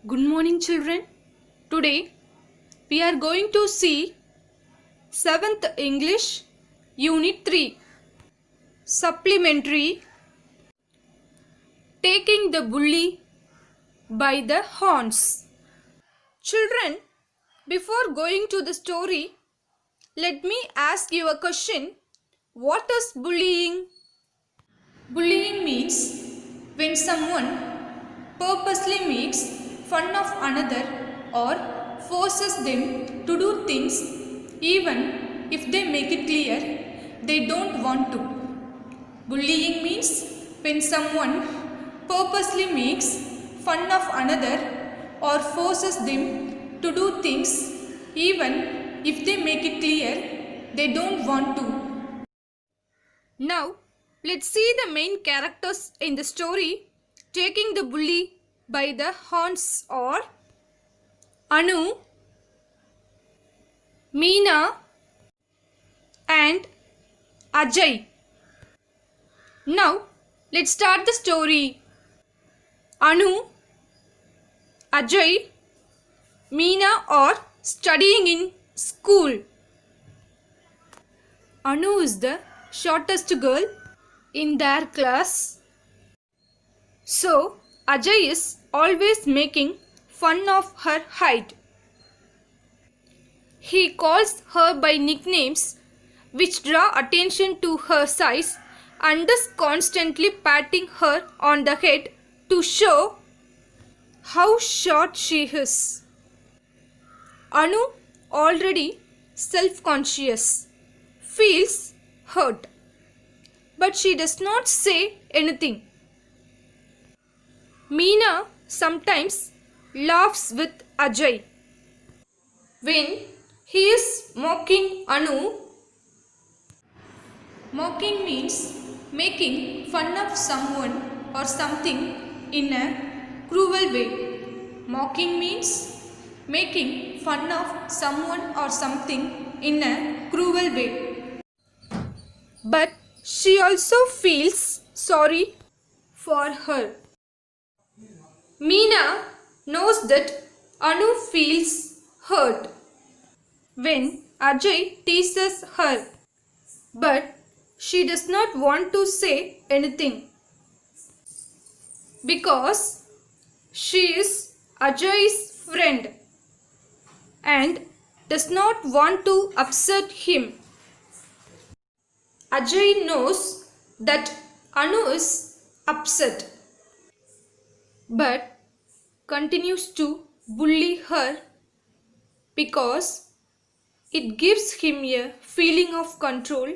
Good morning, children. Today we are going to see 7th English Unit 3 Supplementary Taking the Bully by the Horns. Children, before going to the story, let me ask you a question. What is bullying? Bullying means when someone purposely makes fun of another or forces them to do things even if they make it clear they don't want to. Bullying means when someone purposely makes fun of another or forces them to do things even if they make it clear they don't want to. Now, let's see the main characters in the story taking the bully by the horns are Anu, Meena and Ajay. Now, let's start the story. Anu, Ajay, Meena are studying in school. Anu is the shortest girl in their class. So, Ajay is always making fun of her height. He calls her by nicknames which draw attention to her size and is constantly patting her on the head to show how short she is. Anu, already self-conscious, feels hurt, but she does not say anything. Meena sometimes laughs with Ajay. When he is mocking Anu, mocking means making fun of someone or something in a cruel way. Mocking means making fun of someone or something in a cruel way. But she also feels sorry for her. Meena knows that Anu feels hurt when Ajay teases her, but she does not want to say anything because she is Ajay's friend and does not want to upset him. Ajay knows that Anu is upset but continues to bully her because it gives him a feeling of control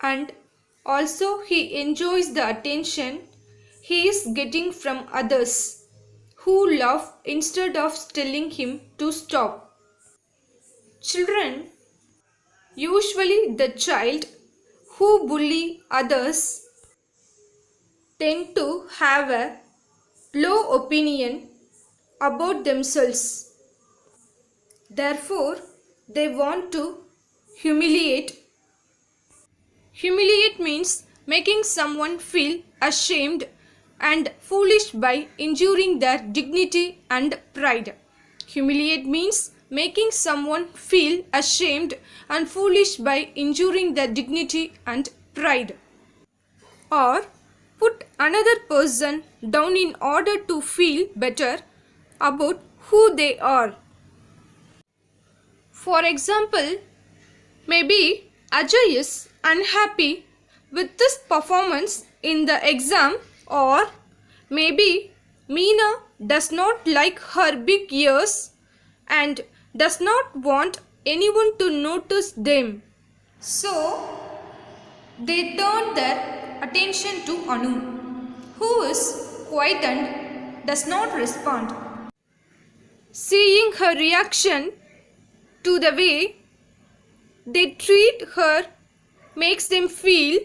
and also he enjoys the attention he is getting from others who laugh instead of telling him to stop. Children, usually the child who bully others tend to have a low opinion about themselves. Therefore, they want to humiliate. Humiliate means making someone feel ashamed and foolish by injuring their dignity and pride. Humiliate means making someone feel ashamed and foolish by injuring their dignity and pride. Or put another person down in order to feel better about who they are. For example, maybe Ajay is unhappy with this performance in the exam, or maybe Meena does not like her big ears and does not want anyone to notice them. So, they turn their attention to Anu, who is quiet and does not respond. Seeing her reaction to the way they treat her makes them feel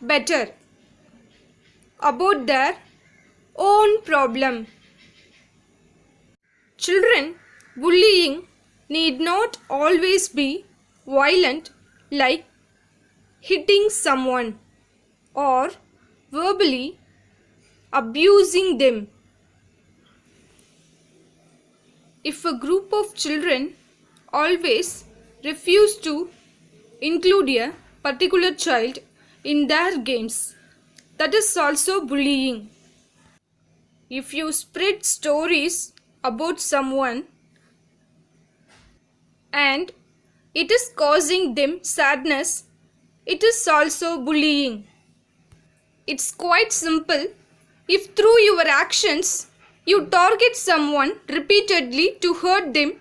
better about their own problem. Children, bullying need not always be violent like hitting someone or verbally abusing them. If a group of children always refuse to include a particular child in their games, that is also bullying. If you spread stories about someone and it is causing them sadness, it is also bullying. It's quite simple. If through your actions you target someone repeatedly to hurt them,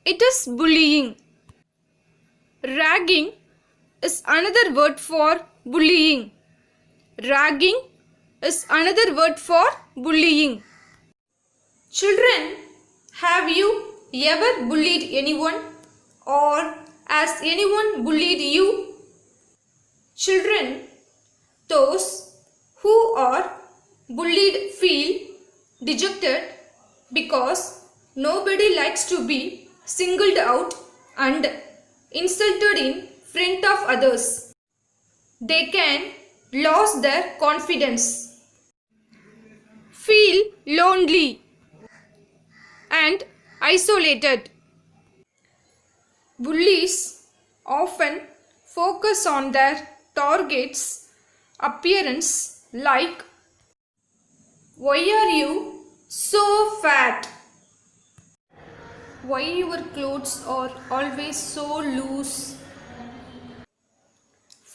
it is bullying. Ragging is another word for bullying. Ragging is another word for bullying. Children, have you ever bullied anyone, or has anyone bullied you? Children, those who are bullied feel dejected because nobody likes to be singled out and insulted in front of others. They can lose their confidence, feel lonely and isolated. Bullies often focus on their target's appearance, like, "Why are you so fat? Why your clothes are always so loose?"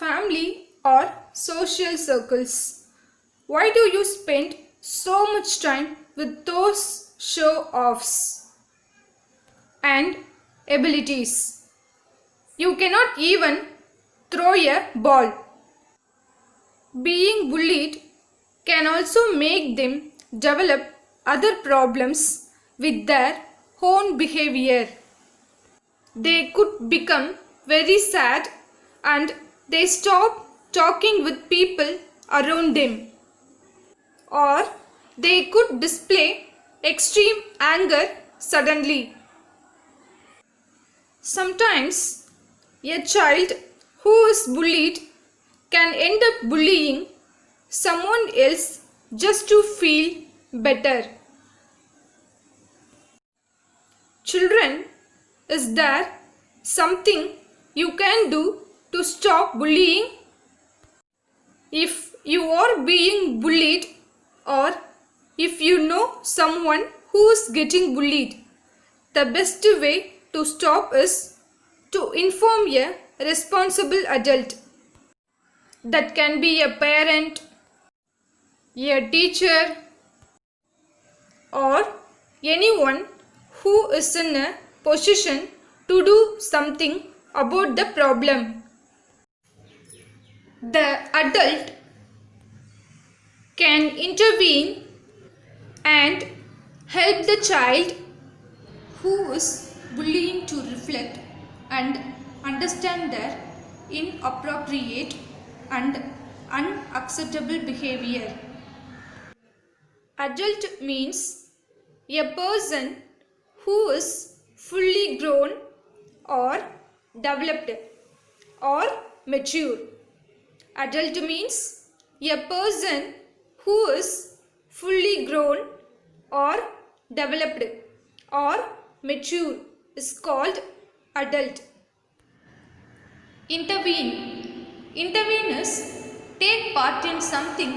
Family or social circles. "Why do you spend so much time with those show-offs?" And abilities. "You cannot even throw a ball." Being bullied can also make them develop other problems with their own behavior. They could become very sad and they stop talking with people around them. Or they could display extreme anger suddenly. Sometimes a child who is bullied can end up bullying someone else just to feel better. Children, is there something you can do to stop bullying? If you are being bullied, or if you know someone who is getting bullied, the best way to stop is to inform a responsible adult. That can be a parent, a teacher, or anyone who is in a position to do something about the problem. The adult can intervene and help the child who is bullying to reflect and understand their inappropriate and unacceptable behavior. Adult means a person who is fully grown or developed or mature. Adult means a person who is fully grown or developed or mature is called adult. Intervene. Intervene is take part in something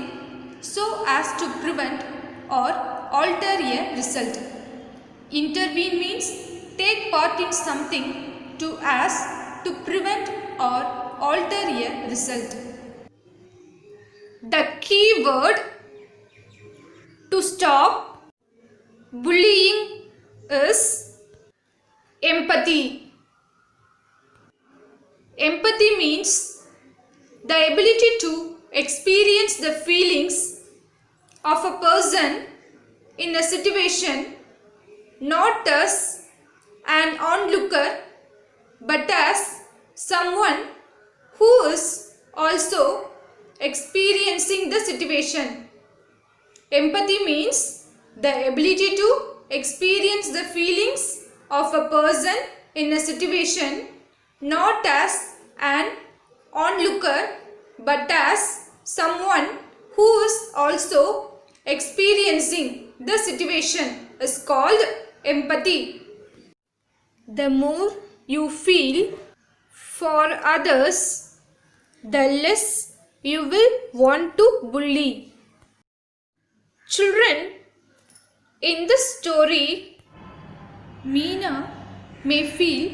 so as to prevent or alter a result. Intervene means take part in something to as to prevent or alter a result. The key word to stop bullying is empathy. Empathy means the ability to experience the feelings of a person in a situation, not as an onlooker but as someone who is also experiencing the situation. Empathy means the ability to experience the feelings of a person in a situation, not as an onlooker but as someone who is also experiencing the situation is called Empathy. The more you feel for others, the less you will want to bully. Children, in this story, Meena may feel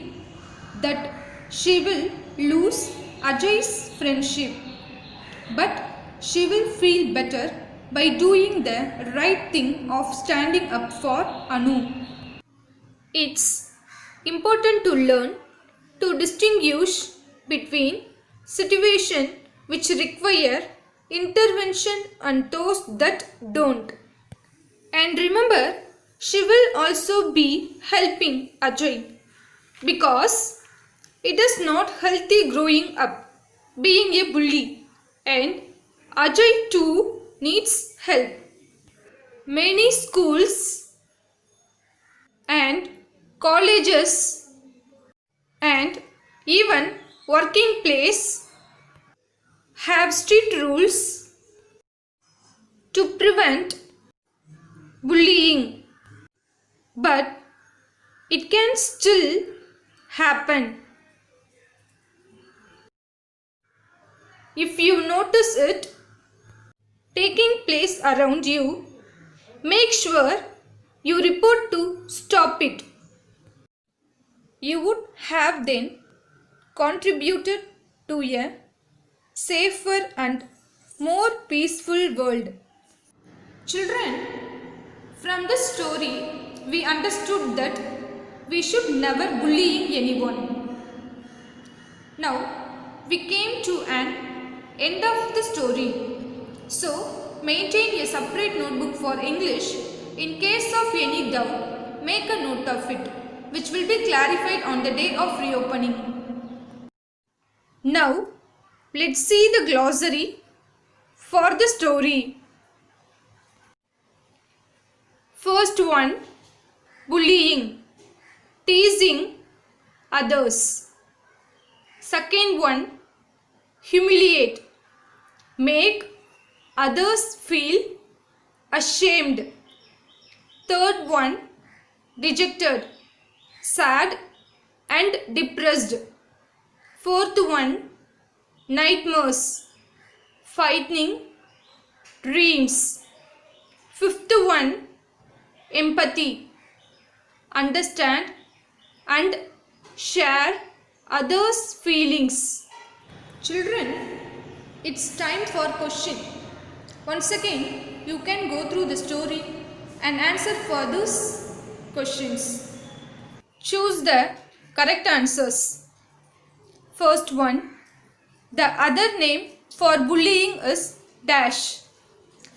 that she will lose Ajay's friendship, but she will feel better by doing the right thing of standing up for Anu. It's important to learn to distinguish between situations which require intervention and those that don't. And remember, she will also be helping Ajay because it is not healthy growing up being a bully, and Ajay too needs help. Many schools and colleges and even working place have strict rules to prevent bullying, but it can still happen. If you notice it taking place around you, make sure you report to stop it. You would have then contributed to a safer and more peaceful world. Children, from this story, we understood that we should never bully anyone. Now, we came to an end of the story. So, maintain a separate notebook for English. In case of any doubt, make a note of it, which will be clarified on the day of reopening. Now, let's see the glossary for the story. First one, bullying, teasing others. Second one, humiliate, make others feel ashamed. Third one, dejected, sad and depressed. Fourth one, nightmares, frightening dreams. Fifth one, empathy, understand and share others' feelings. Children, it's time for question. Once again, you can go through the story and answer for those questions. Choose the correct answers. First one, the other name for bullying is dash.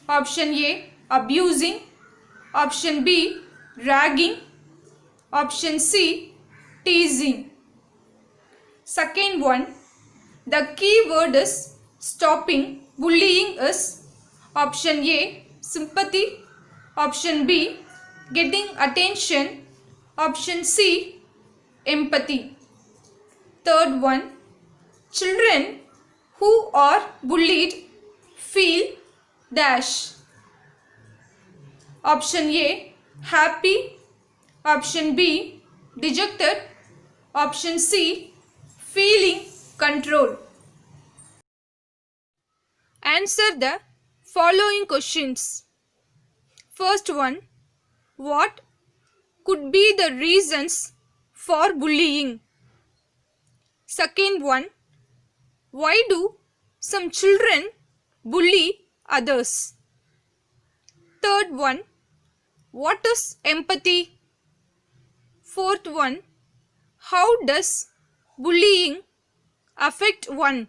Option A, abusing. Option B, ragging. Option C, teasing. Second one, the key word is stopping bullying is option A, sympathy. Option B, getting attention. Option C, empathy. Third one, children who are bullied feel dash. Option A, happy. Option B, dejected. Option C, feeling control. Answer the following questions. First one, what could be the reasons for bullying? Second one, why do some children bully others? Third one, what is empathy? Fourth one, how does bullying affect one?